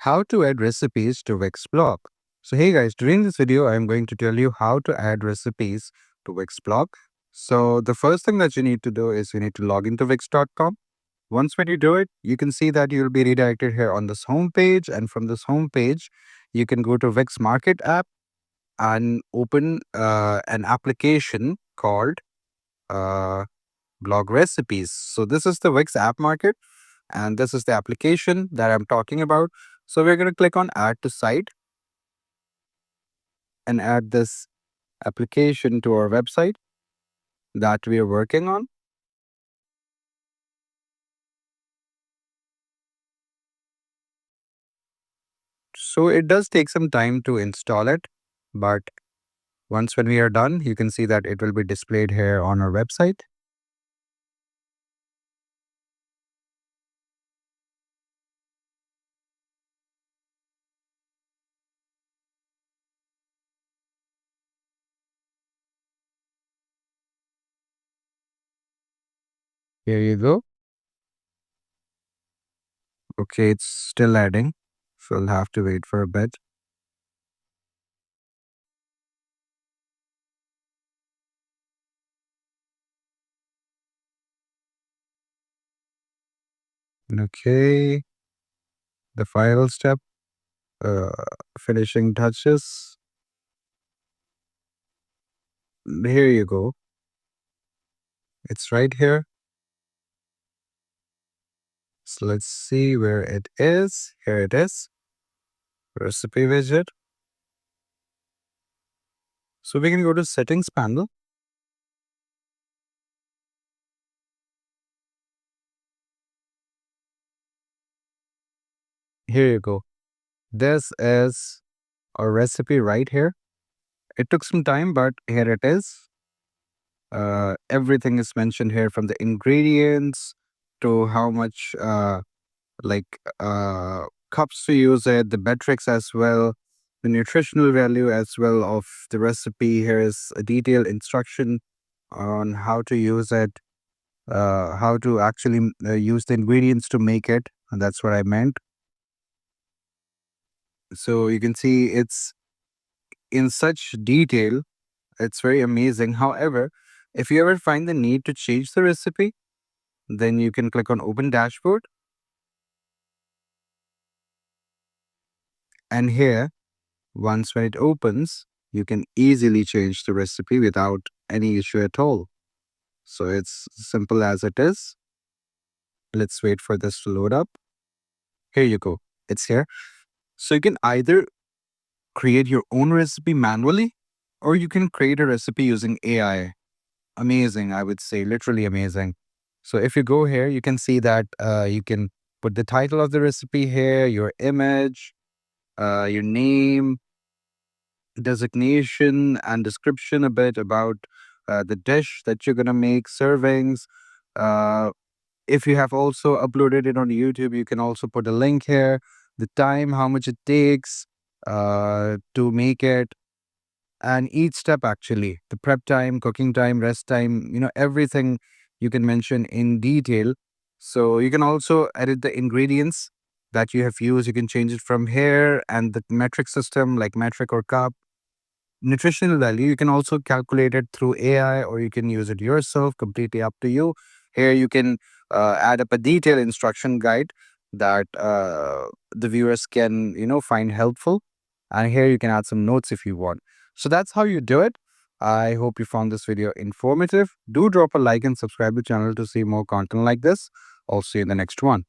How to add recipes to Wix Blog. So hey guys, during this video, I'm going to tell you how to add recipes to Wix Blog. So the first thing that you need to do is you need to log into Wix.com. Once when you do it, you can see that you'll be redirected here on this home page. And from this home page, you can go to Wix Market app and open an application called uh, Blog Recipes. So this is the Wix app market. And this is the application that I'm talking about. So we're going to click on add to site and add this application to our website that we are working on. So it does take some time to install it, but once when we are done, you can see that it will be displayed here on our website. Here you go. Okay, it's still adding, so I'll have to wait for a bit. Okay, the final step, uh, finishing touches. Here you go. It's right here. So let's see where it is. Here it is. Recipe widget. So we can go to settings panel. Here you go. This is our recipe right here. It took some time, but here it is. Everything is mentioned here from the ingredients to how much cups to use it, the metrics as well, the nutritional value as well of the recipe. Here is a detailed instruction on how to use it, how to actually use the ingredients to make it. And that's what I meant. So you can see it's in such detail. It's very amazing. However, if you ever find the need to change the recipe, then you can click on Open Dashboard. And here, once when it opens, you can easily change the recipe without any issue at all. So it's simple as it is. Let's wait for this to load up. Here you go. It's here. So you can either create your own recipe manually, or you can create a recipe using AI. Amazing, I would say, literally amazing. So if you go here, you can see that you can put the title of the recipe here, your image, your name, designation, and description a bit about the dish that you're going to make, servings. Uh, if you have also uploaded it on YouTube, you can also put a link here, the time, how much it takes to make it, and each step actually, the prep time, cooking time, rest time, everything you can mention in detail. So you can also edit the ingredients that you have used. You can change it from here, and the metric system like metric or cup. Nutritional value, you can also calculate it through AI, or you can use it yourself, completely up to you. Here you can add up a detailed instruction guide that the viewers can find helpful, and here you can add some notes if you want. So that's how you do it. I hope you found this video informative. Do drop a like and subscribe to the channel to see more content like this. I'll see you in the next one.